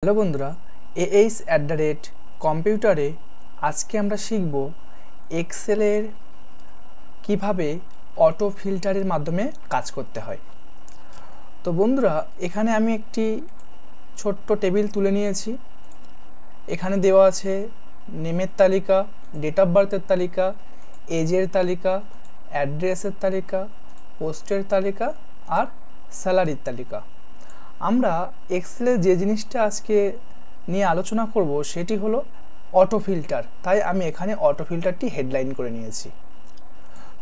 Hello বন্ধুরা, AH@কম্পিউটারে আজকে আমরা শিখব এক্সেলের কিভাবে অটো ফিল্টারের মাধ্যমে কাজ করতে হয়। তো বন্ধুরা, এখানে আমি একটি ছোট্ট টেবিল তুলে নিয়েছি। এখানে দেওয়া আছে নেমের তালিকা, ডেট অফ বার্থের তালিকা, এজের তালিকা, অ্যাড্রেসের তালিকা, পোস্টের তালিকা আর স্যালারির তালিকা। আমরা এক্সেলে যে জিনিসটা আজকে নিয়ে আলোচনা করব সেটি হলো অটো ফিল্টার। তাই আমি এখানে অটো ফিল্টারটি হেডলাইন করে নিয়েছি।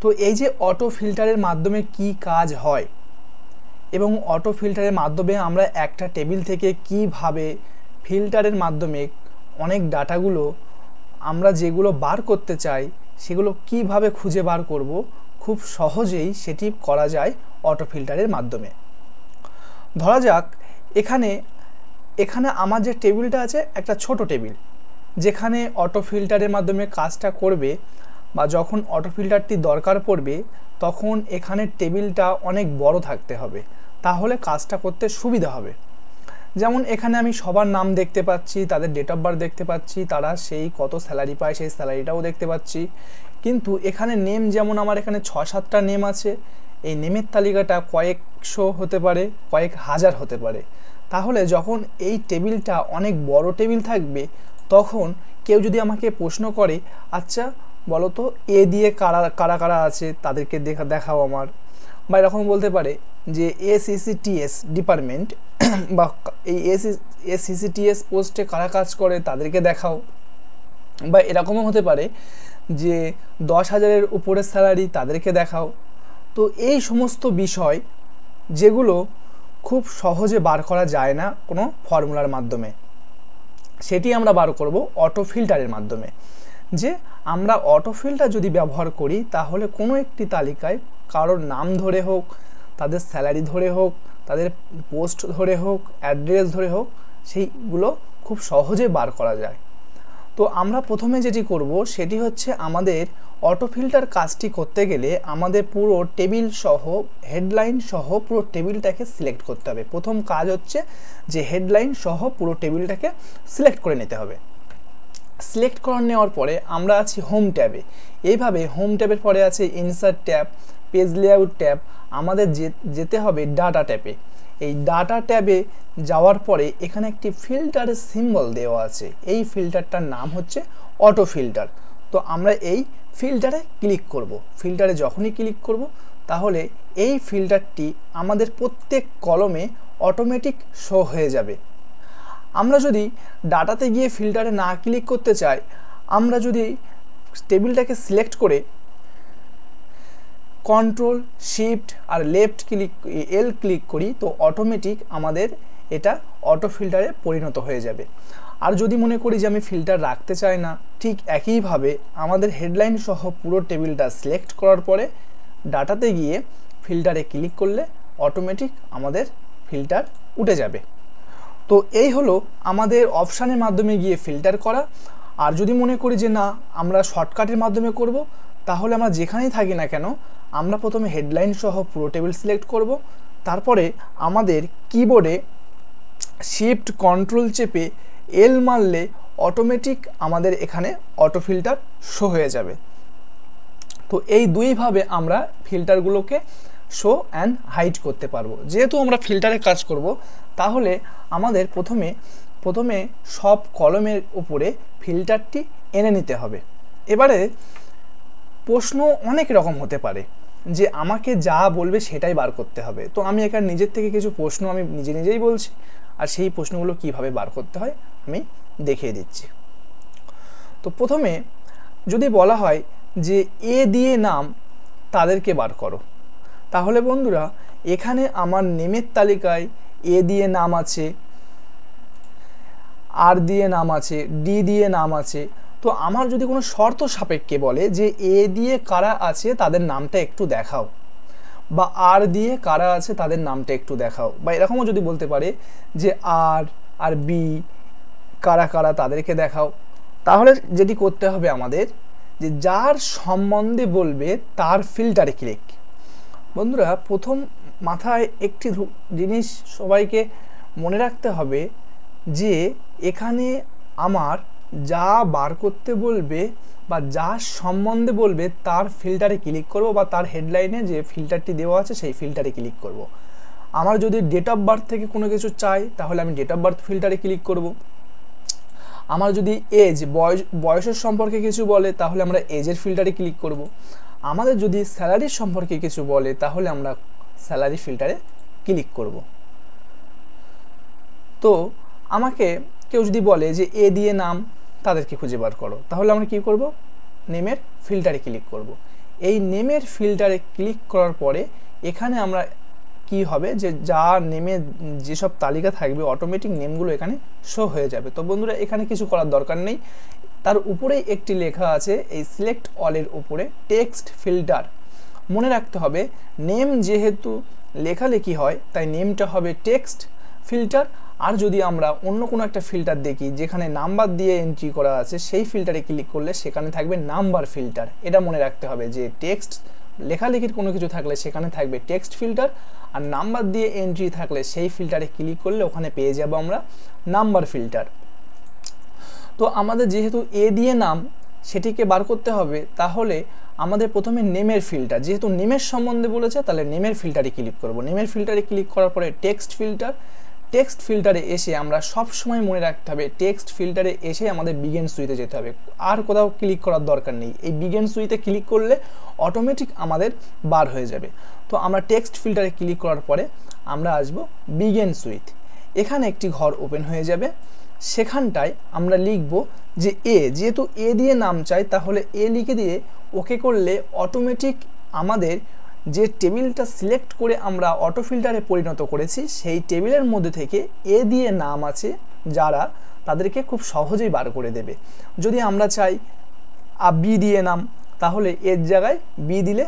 তো এই যে অটো ফিল্টারের মাধ্যমে কি কাজ হয় এবং অটো ফিল্টারের মাধ্যমে আমরা একটা টেবিল থেকে কিভাবে ফিল্টারের মাধ্যমে অনেক ডাটাগুলো আমরা যেগুলো বার করতে চাই সেগুলো কিভাবে খুঁজে বার করব, খুব সহজেই সেটি করা যায় অটো ফিল্টারের মাধ্যমে। ধরা যাক এখানে আমার যে টেবিলটা আছে একটা ছোট টেবিল, যেখানে অটো ফিল্টারের মাধ্যমে কাজটা করবে বা যখন অটো ফিল্টারটি দরকার পড়বে তখন এখানে টেবিলটা অনেক বড় থাকতে হবে, তাহলে কাজটা করতে সুবিধা হবে। যেমন এখানে আমি সবার নাম দেখতে পাচ্ছি, তাদের ডেট অফ বার্থ দেখতে পাচ্ছি, তারা সেই কত স্যালারি পায় সেই স্যালারিটাও দেখতে পাচ্ছি। কিন্তু এখানে নেম যেমন আমার এখানে 6-7টা নেম আছে, এই নেমের তালিকাটা কয়েকশো হতে পারে, কয়েক হাজার হতে পারে। তাহলে যখন এই টেবিলটা অনেক বড় টেবিল থাকবে তখন কেউ যদি আমাকে প্রশ্ন করে, আচ্ছা বলো তো এ দিয়ে কারা কারা আছে তাদেরকে দেখাও আমার, বা এরকম বলতে পারে যে ACCTS ডিপার্টমেন্ট বা এই ACCTS পোস্টে কারা কাজ করে তাদেরকে দেখাও, বা এরকমও হতে পারে যে 10,000-এর উপরের স্যালারি তাদেরকে দেখাও। তো এই সমস্ত বিষয় যেগুলো খুব সহজে বার করা যায় না কোনো ফর্মুলার মাধ্যমে, সেটি আমরা বার করব অটো ফিল্টারের মাধ্যমে। যে আমরা অটো ফিল্টার যদি ব্যবহার করি তাহলে কোনো একটি তালিকায় কারোর নাম ধরে হোক, তাদের স্যালারি ধরে হোক, তাদের পোস্ট ধরে হোক, অ্যাড্রেস ধরে হোক, সেইগুলো খুব সহজে বার করা যায়। তো আমরা প্রথমে যেটি করব সেটি হচ্ছে আমাদের অটো ফিল্টার কাজটি করতে গেলে আমাদের পুরো টেবিল সহ হেডলাইন সহ পুরো টেবিলটাকে সিলেক্ট করতে হবে। প্রথম কাজ হচ্ছে যে হেডলাইন সহ পুরো টেবিলটাকে সিলেক্ট করে নিতে হবে। সিলেক্ট করে নেওয়ার পরে আমরা আছি হোম ট্যাবে। এইভাবে হোম ট্যাবের পরে আছে insert tab, page layout tab, আমাদের যেতে হবে ডাটা ট্যাবে। এই ডাটা ট্যাবে যাওয়ার পরে এখানে একটি ফিল্টারের সিম্বল দেওয়া আছে, এই ফিল্টারটার নাম হচ্ছে অটো ফিল্টার। তো আমরা এই ফিল্টারে ক্লিক করব। ফিল্টারে যখনই ক্লিক করব তাহলে এই ফিল্টারটি আমাদের প্রত্যেক কলমে অটোমেটিক শো হয়ে যাবে। আমরা যদি ডাটাতে গিয়ে ফিল্টারে না ক্লিক করতে চাই, আমরা যদি টেবিলটাকে সিলেক্ট করে কন্ট্রোল শিফট আর লেফট ক্লিক করি তো অটোমেটিক আমাদের এটা অটো ফিল্টারে পরিণত হয়ে যাবে। আর যদি মনে করি যে আমি ফিল্টার রাখতে চাই না, ঠিক একইভাবে আমাদের হেডলাইন সহ পুরো টেবিলটা সিলেক্ট করার পরে ডাটাতে গিয়ে ফিল্টারে ক্লিক করলে অটোমেটিক আমাদের ফিল্টার উঠে যাবে। তো এই হলো আমাদের অপশানের মাধ্যমে গিয়ে ফিল্টার করা। আর যদি মনে করি যে না আমরা শর্টকাটের মাধ্যমে করব, তাহলে আমরা যেখানেই থাকি না কেন আমরা প্রথমে হেডলাইন সহ পুরো টেবিল সিলেক্ট করব, তারপরে আমাদের কিবোর্ডে শিফট কন্ট্রোল চেপে এল মারলে অটোমেটিক আমাদের এখানে অটো ফিল্টার শো হয়ে যাবে। তো এই দুইভাবে আমরা ফিল্টারগুলোকে শো অ্যান্ড হাইড করতে পারবো। যেহেতু আমরা ফিল্টারে কাজ করব তাহলে আমাদের প্রথমে সব কলমের উপরে ফিল্টারটি এনে নিতে হবে। এবারে প্রশ্ন অনেক রকম হতে পারে যে আমাকে যা বলবে সেটাই বার করতে হবে। তো আমি এখানে নিজের থেকে কিছু প্রশ্ন আমি নিজেই বলছি, আর সেই প্রশ্নগুলো কিভাবে বার করতে হয় আমি দেখিয়ে দিচ্ছি। তো প্রথমে যদি বলা হয় যে এ দিয়ে নাম তাদেরকে বার করো, তাহলে বন্ধুরা এখানে আমার নেমের তালিকায় এ দিয়ে নাম আছে, আর দিয়ে নাম আছে, ডি দিয়ে নাম আছে। তো আমার যদি কোনো শর্ত সাপেক্ষে বলে যে এ দিয়ে কারা আছে তাদের নামটা একটু দেখাও, বা আর দিয়ে কারা আছে তাদের নামটা একটু দেখাও, বা এরকমও যদি বলতে পারে যে আর আর বি কারা কারা তাদেরকে দেখাও, তাহলে যেটি করতে হবে আমাদের যে যার সম্বন্ধে বলবে তার ফিল্টারে ক্লিক। বন্ধুরা প্রথম মাথায় একটি জিনিস সবাইকে মনে রাখতে হবে যে এখানে আমার যা বার করতে বলবে বা যা সম্বন্ধে বলবে তার ফিল্টারে ক্লিক করব, বা তার হেডলাইনে যে ফিল্টারটি দেওয়া আছে সেই ফিল্টারে ক্লিক করব। আমার যদি ডেট অফ বার্থ থেকে কোনো কিছু চাই তাহলে আমি ডেট অফ বার্থ ফিল্টারে ক্লিক করব। আমার যদি এজ বয়সের সম্পর্কে কিছু বলে তাহলে আমরা এজের ফিল্টারে ক্লিক করব। আমাদের যদি স্যালারির সম্পর্কে কিছু বলে তাহলে আমরা স্যালারি ফিল্টারে ক্লিক করব। তো আমাকে কেউ যদি বলে যে এ দিয়ে নাম তাদেরকে খুঁজে বার করো, তাহলে আমরা কি করব? নেমের ফিল্টারে ক্লিক করব। এই নেমের ফিল্টারে ক্লিক করার পরে এখানে আমরা কি হবে যে যা নেমে যেসব তালিকা থাকবে অটোমেটিক নেমগুলো এখানে শো হয়ে যাবে। তো বন্ধুরা এখানে কিছু করার দরকার নেই, তার উপরেই একটি লেখা আছে এই সিলেক্ট অলের উপরে টেক্সট ফিল্টার। মনে রাখতে হবে নেম যেহেতু লেখালেখি হয় তাই নেমটা হবে টেক্সট ফিল্টার। আর যদি আমরা অন্য কোনো একটা ফিল্টার দেখি যেখানে নাম্বার দিয়ে এন্ট্রি করা আছে সেই ফিল্টারে ক্লিক করলে সেখানে থাকবে নাম্বার ফিল্টার। এটা মনে রাখতে হবে যে টেক্সট লেখালেখির কোনো কিছু থাকলে সেখানে থাকবে টেক্সট ফিল্টার, আর নাম্বার দিয়ে এন্ট্রি থাকলে সেই ফিল্টারে ক্লিক করলে ওখানে পেয়ে যাব আমরা নাম্বার ফিল্টার। তো আমাদের যেহেতু এ দিয়ে নাম সেটিকে বার করতে হবে, তাহলে আমাদের প্রথমে নেমের ফিল্টার, যেহেতু নেমের সম্বন্ধে বলেছে তাহলে নেমের ফিল্টারে ক্লিক করব। নেমের ফিল্টারে ক্লিক করার পরে টেক্সট ফিল্টার, টেক্সট ফিল্টারে এসে আমরা সব সময় মনে রাখতে হবে টেক্সট ফিল্টারে এসে আমাদের বিগিন সুইতে যেতে হবে, আর কোথাও ক্লিক করার দরকার নেই। এই বিগিন সুইতে ক্লিক করলে অটোমেটিক আমাদের বার হয়ে যাবে। তো আমরা টেক্সট ফিল্টারে ক্লিক করার পরে আমরা আসব বিগিন সুইট। এখানে একটি ঘর ওপেন হয়ে যাবে, সেখানটায় আমরা লিখব যে এ, যেহেতু এ দিয়ে নাম চাই তাহলে এ লিখে দিয়ে ওকে করলে অটোমেটিক আমাদের যে টেবিলটা সিলেক্ট করে আমরা অটো ফিল্টারে পরিণত করেছি সেই টেবিলের মধ্যে থেকে এ দিয়ে নাম আছে যারা তাদেরকে খুব সহজেই বার করে দেবে। যদি আমরা চাই বি দিয়ে নাম তাহলে এর জায়গায় বি দিলে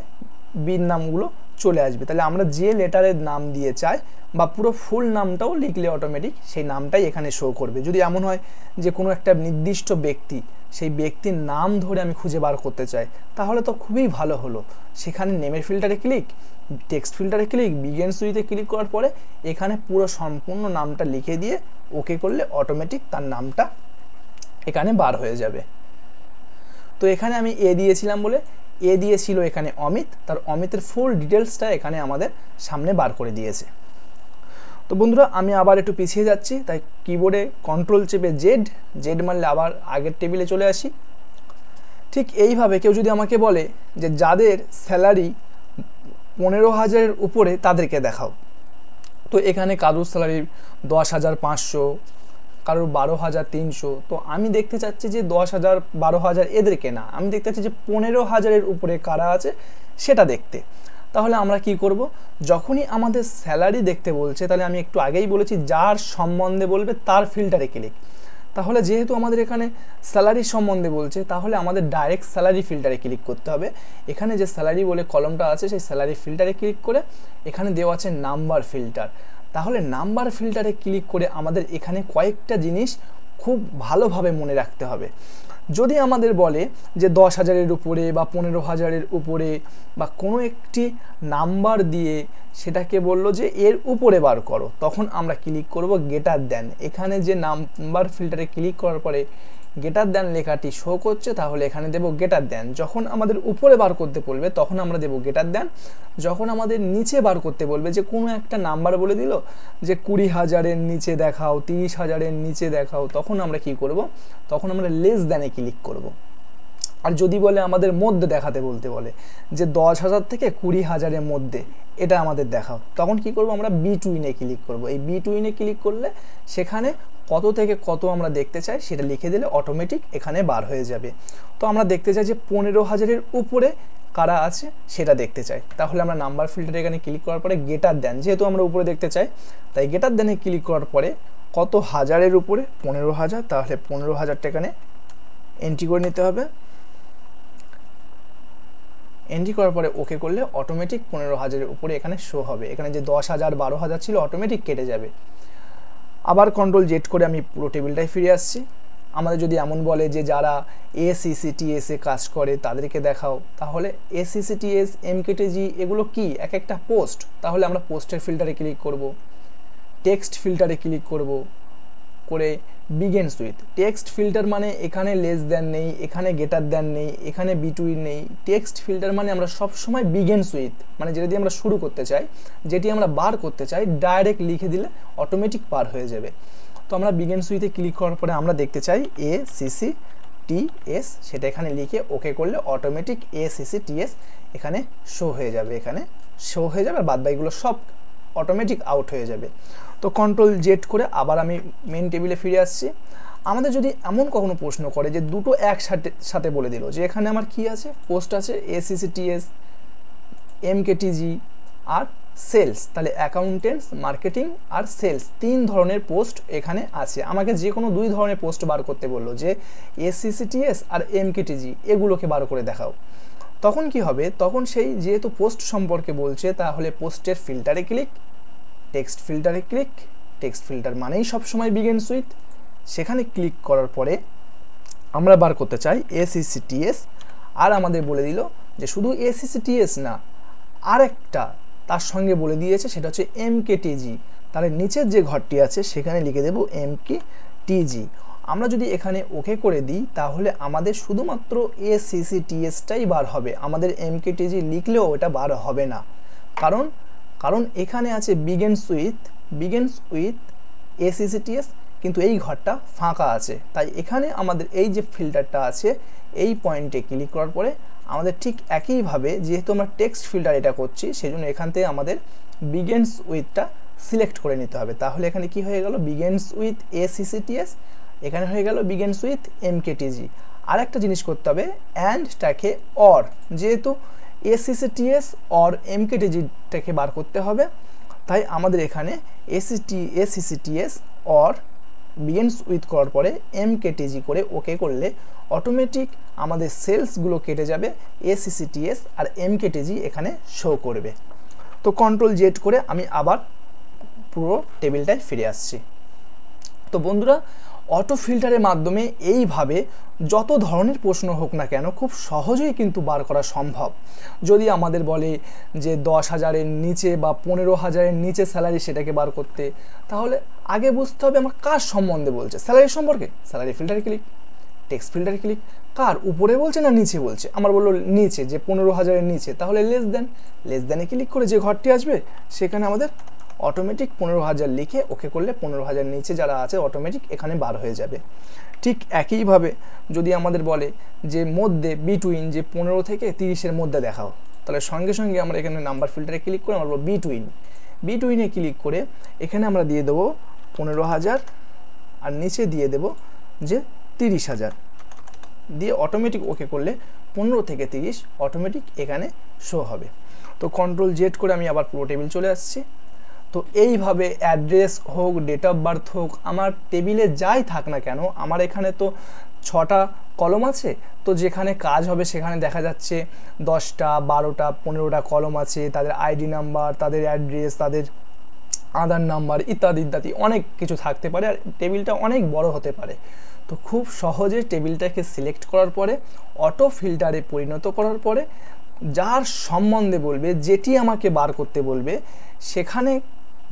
বির নামগুলো চলে আসবে। তাহলে আমরা যে লেটারের নাম দিয়ে চাই বা পুরো ফুল নামটাও লিখলে অটোমেটিক সেই নামটাই এখানে শো করবে। যদি এমন হয় যে কোনো একটা নির্দিষ্ট ব্যক্তি, সেই ব্যক্তির নাম ধরে আমি খুঁজে বার করতে চাই তাহলে তো খুবই ভালো হলো। সেখানে নেমের ফিল্টারে ক্লিক, টেক্সট ফিল্টারে ক্লিক, বিগিন সুইতে ক্লিক করার পরে এখানে পুরো সম্পূর্ণ নামটা লিখে দিয়ে ওকে করলে অটোমেটিক তার নামটা এখানে বার হয়ে যাবে। তো এখানে আমি এ দিয়েছিলাম বলে এ দিয়েছিল এখানে অমিত, তার অমিতের ফুল ডিটেলসটা এখানে আমাদের সামনে বার করে দিয়েছে। তো বন্ধুরা আমি আবার একটু পিছিয়ে যাচ্ছি, তাই কিবোর্ডে কন্ট্রোল চেপে জেড মারলে আবার আগের টেবিলে চলে আসি। ঠিক এইভাবে কেউ যদি আমাকে বলে যে যাদের স্যালারি 15,000-এর উপরে তাদেরকে দেখাও, তো এখানে কারোর স্যালারি 10,500, কারোর 12,300, তো আমি দেখতে চাচ্ছি যে 10,000 12,000 এদেরকে না, আমি দেখতে চাচ্ছি যে 15,000-এর উপরে কারা আছে সেটা দেখতে। তাহলে আমরা কি করব? যখনই আমাদের স্যালারি দেখতে বলছে তাহলে আমি একটু আগেই বলেছি যার সম্বন্ধে বলবে তার ফিল্টারে ক্লিক। তাহলে যেহেতু আমাদের এখানে স্যালারি সম্বন্ধে বলছে তাহলে আমাদের ডাইরেক্ট স্যালারি ফিল্টারে ক্লিক করতে হবে। এখানে যে স্যালারি বলে কলমটা আছে সেই স্যালারি ফিল্টারে ক্লিক করে এখানে দেওয়া আছে নাম্বার ফিল্টার। তাহলে নাম্বার ফিল্টারে ক্লিক করে আমাদের এখানে কয়েকটা জিনিস খুব ভালোভাবে মনে রাখতে হবে। যদি আমাদের বলে যে 10,000-এর উপরে বা 15,000-এর উপরে বা কোনো একটি নাম্বার দিয়ে সেটাকে বললো যে এর উপরে বার করো, তখন আমরা ক্লিক করব গেটার দেন। এখানে যে নাম্বার ফিল্টারে ক্লিক করার পরে গেটার দেন লেখাটি শো করছে, তাহলে এখানে দেব গেটার দেন। যখন আমাদের উপরে বার করতে বলবে তখন আমরা দেব গেটার দেন। যখন আমাদের নিচে বার করতে বলবে যে কোনো একটা নাম্বার বলে দিল যে 20,000-এর নিচে দেখাও, 30,000-এর নিচে দেখাও, তখন আমরা কি করব? তখন আমরা লেস দ্যানে ক্লিক করব। আর যদি বলে আমাদের মধ্যে দেখাতে বলতে বলে যে 10,000 থেকে 20,000-এর মধ্যে এটা আমাদের দেখাও, তখন কি করব? আমরা বিটুইনে ক্লিক করব। এই বিটুইনে ক্লিক করলে সেখানে কত থেকে কত আমরা দেখতে চাই সেটা লিখে দিলে অটোমেটিক এখানে বার হয়ে যাবে। তো আমরা দেখতে চাই যে 15,000-এর উপরে কারা আছে সেটা দেখতে চাই, তাহলে আমরা নাম্বার ফিল্টারে এখানে ক্লিক করার পরে গেটার দেন, যেহেতু আমরা উপরে দেখতে চাই তাই গেটার দেনে ক্লিক করার পরে কত হাজারের উপরে 15,000, তাহলে 15,000টা এখানে এন্ট্রি করে নিতে হবে। এন্ট্রি করার পরে ওকে করলে অটোমেটিক 15,000-এর উপরে এখানে শো হবে। এখানে যে 10,000 12,000 ছিল অটোমেটিক কেটে যাবে। আবার কন্ট্রোল জেড করে আমি পুরো টেবিলটাই ফিরে আসছি। আমাদের যদি এমন বলে যে যারা ACCTS-এ কাজ করে তাদেরকে দেখাও, তাহলে ACCTS, MKTG এগুলো কি? এক একটা পোস্ট। তাহলে আমরা পোস্টের ফিল্টারে ক্লিক করব, টেক্সট ফিল্টারে ক্লিক করব, করে বিগিনস উইথ। টেক্সট ফিল্টার মানে এখানে লেস দ্যান নেই, এখানে গ্রেটার দ্যান নেই, এখানে বিটুইন নেই। টেক্সট ফিল্টার মানে আমরা সবসময় বিগিনস উইথ, মানে যেটা দিয়ে আমরা শুরু করতে চাই, যেটি আমরা বার করতে চাই, ডাইরেক্ট লিখে দিলে অটোমেটিক বার হয়ে যাবে। তো আমরা বিগিনস উইথে ক্লিক করার পরে আমরা দেখতে চাই ACCTS, সেটা এখানে লিখে ওকে করলে অটোমেটিক ACCTS এখানে শো হয়ে যাবে, এখানে শো হয়ে যাবে, আর বাদবাকিগুলো সব অটোমেটিক আউট হয়ে যাবে। তো কন্ট্রোল জেড করে আবার আমি মেন টেবিলে ফিরে আসছি। আমাদের যদি এমন কখনো প্রশ্ন করে যে দুটো একসাথে বলে দিল যে এখানে আমার কি আছে, পোস্ট আছে ACCTS, MKTG আর সেলস, তাহলে অ্যাকাউন্টেন্টস, মার্কেটিং আর সেলস, 3 ধরনের পোস্ট এখানে আছে। আমাকে যে কোনো 2 ধরনের পোস্ট বার করতে বললো যে ACCTS আর MKTG, এগুলোকে বার করে দেখাও। তখন কি হবে, তখন সেই যেহেতু পোস্ট সম্পর্কে বলছে, তাহলে পোস্টের ফিল্টারে ক্লিক, টেক্সট ফিল্টারে ক্লিক, টেক্সট ফিল্টার মানেই সবসময় বিগিনস উইথ, সেখানে ক্লিক করার পরে আমরা বার করতে চাই ACCTS, আর আমাদের বলে দিল যে শুধু ACCTS না, আরেকটা তার সঙ্গে বলে দিয়েছে, সেটা হচ্ছে MKTG। তাহলে নিচের যে ঘরটি আছে সেখানে লিখে দেব MKTG। আমরা যদি এখানে ওকে করে দিই তাহলে আমাদের শুধুমাত্র ACCTSটাই বার হবে, আমাদের MKTG লিখলেও ওটা বার হবে না। কারণ এখানে আছে বিগিনস উইথ ACCTS, কিন্তু এই ঘরটা ফাঁকা আছে। তাই এখানে আমাদের এই যে ফিল্টারটা আছে, এই পয়েন্টে ক্লিক করার পরে আমাদের ঠিক একইভাবে, যেহেতু আমরা টেক্সট ফিল্টার এটা করছি, সেজন্য এখান থেকে আমাদের বিগিনস উইথটা সিলেক্ট করে নিতে হবে। তাহলে এখানে কি হয়ে গেল, বিগিনস উইথ ACCTS, এখানে হয়ে গেল বিগিনস উইথ MKTG। আর একটা জিনিস করতে হবে, অ্যান্ডটাকে অর, যেহেতু ACCTS অর MKTGটাকে বার করতে হবে, তাই আমাদের এখানে ACCTS অর বিগিনস উইথ করার পরে MKTG করে ওকে করলে অটোমেটিক আমাদের সেলসগুলো কেটে যাবে, ACCTS আর MKTG এখানে শো করবে। তো কন্ট্রোল জেড করে আমি আবার পুরো টেবিলটায় ফিরে আসছি। তো বন্ধুরা, অটো ফিল্টারের মাধ্যমে এইভাবে যত ধরনের প্রশ্ন হোক না কেন খুব সহজেই কিন্তু বার করা সম্ভব। যদি আমাদের বলে যে 10,000-এর নিচে বা 15,000-এর নিচে স্যালারি, সেটাকে বার করতে, তাহলে আগে বুঝতে হবে আমার কার সম্বন্ধে বলছে, স্যালারি সম্পর্কে, স্যালারি ফিল্টারে ক্লিক, টেক্সট ফিল্টারে ক্লিক, কার উপরে বলছে না নিচে বলছে, আমার বললো নিচে, যে 15,000-এর নিচে, তাহলে লেস দ্যানে ক্লিক করে যে ঘরটি আসবে সেখানে আমাদের অটোমেটিক 15,000 লিখে ওকে করলে 15,000 নিচে যারা আছে অটোমেটিক এখানে বার হয়ে যাবে। ঠিক একইভাবে যদি আমাদের বলে যে মধ্যে বিটুইন, যে 15 থেকে 30-এর মধ্যে দেখাও, তাহলে সঙ্গে সঙ্গে আমরা এখানে নাম্বার ফিল্টারে ক্লিক করে আমরা বলবো বিটুইনে ক্লিক করে এখানে আমরা দিয়ে দেবো 15,000 আর নিচে দিয়ে দেব যে 30,000, দিয়ে অটোমেটিক ওকে করলে 15 থেকে 30 অটোমেটিক এখানে শো হবে। তো কন্ট্রোল জেড করে আমি আবার পুরো টেবিল চলে আসছি। তো এইভাবে অ্যাড্রেস হোক, ডেট অফ বার্থ হোক, আমার টেবিলে যাই থাক না কেন, আমার এখানে তো 6টা কলম আছে, তো যেখানে কাজ হবে সেখানে দেখা যাচ্ছে 10টা, 12টা, 15টা কলম আছে, তাদের আইডি নাম্বার, তাদের অ্যাড্রেস, তাদের আধার নাম্বার ইত্যাদি ইত্যাদি অনেক কিছু থাকতে পারে, আর টেবিলটা অনেক বড় হতে পারে। তো খুব সহজে টেবিলটাকে সিলেক্ট করার পরে অটো ফিল্টারে পরিণত করার পরে যার সম্বন্ধে বলবে, যেটি আমাকে বার করতে বলবে, সেখানে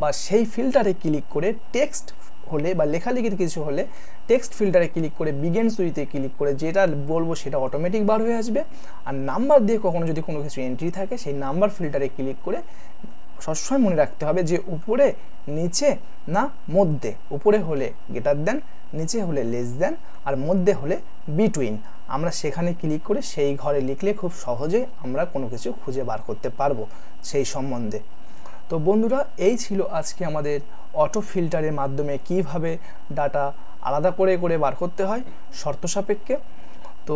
বা সেই ফিল্টারে ক্লিক করে টেক্সট হলে বা লেখালেখির কিছু হলে টেক্সট ফিল্টারে ক্লিক করে বিগিনস উইথে ক্লিক করে যেটা বলবো সেটা অটোমেটিক বার হয়ে আসবে। আর নাম্বার দিয়ে কখনো যদি কোনো কিছু এন্ট্রি থাকে, সেই নাম্বার ফিল্টারে ক্লিক করে সবসময় মনে রাখতে হবে যে উপরে, নিচে না মধ্যে, উপরে হলে গ্রেটার দেন, নিচে হলে লেস দেন, আর মধ্যে হলে বিটুইন। আমরা সেখানে ক্লিক করে সেই ঘরে লিখলে খুব সহজে আমরা কোনো কিছু খুঁজে বার করতে পারবো সেই সম্বন্ধে। তো বন্ধুরা, এই ছিল আজকে আমাদের অটো ফিল্টারের মাধ্যমে কিভাবে ডাটা আলাদা করে করে বার করতে হয় শর্ত সাপেক্ষে। তো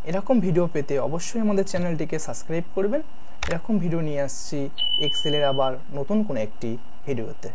এরকম ভিডিও পেতে অবশ্যই আমাদের চ্যানেলটিকে সাবস্ক্রাইব করবেন। এরকম ভিডিও নিয়ে আসছি এক্সেলের আবার নতুন কোনো একটি ভিডিওতে।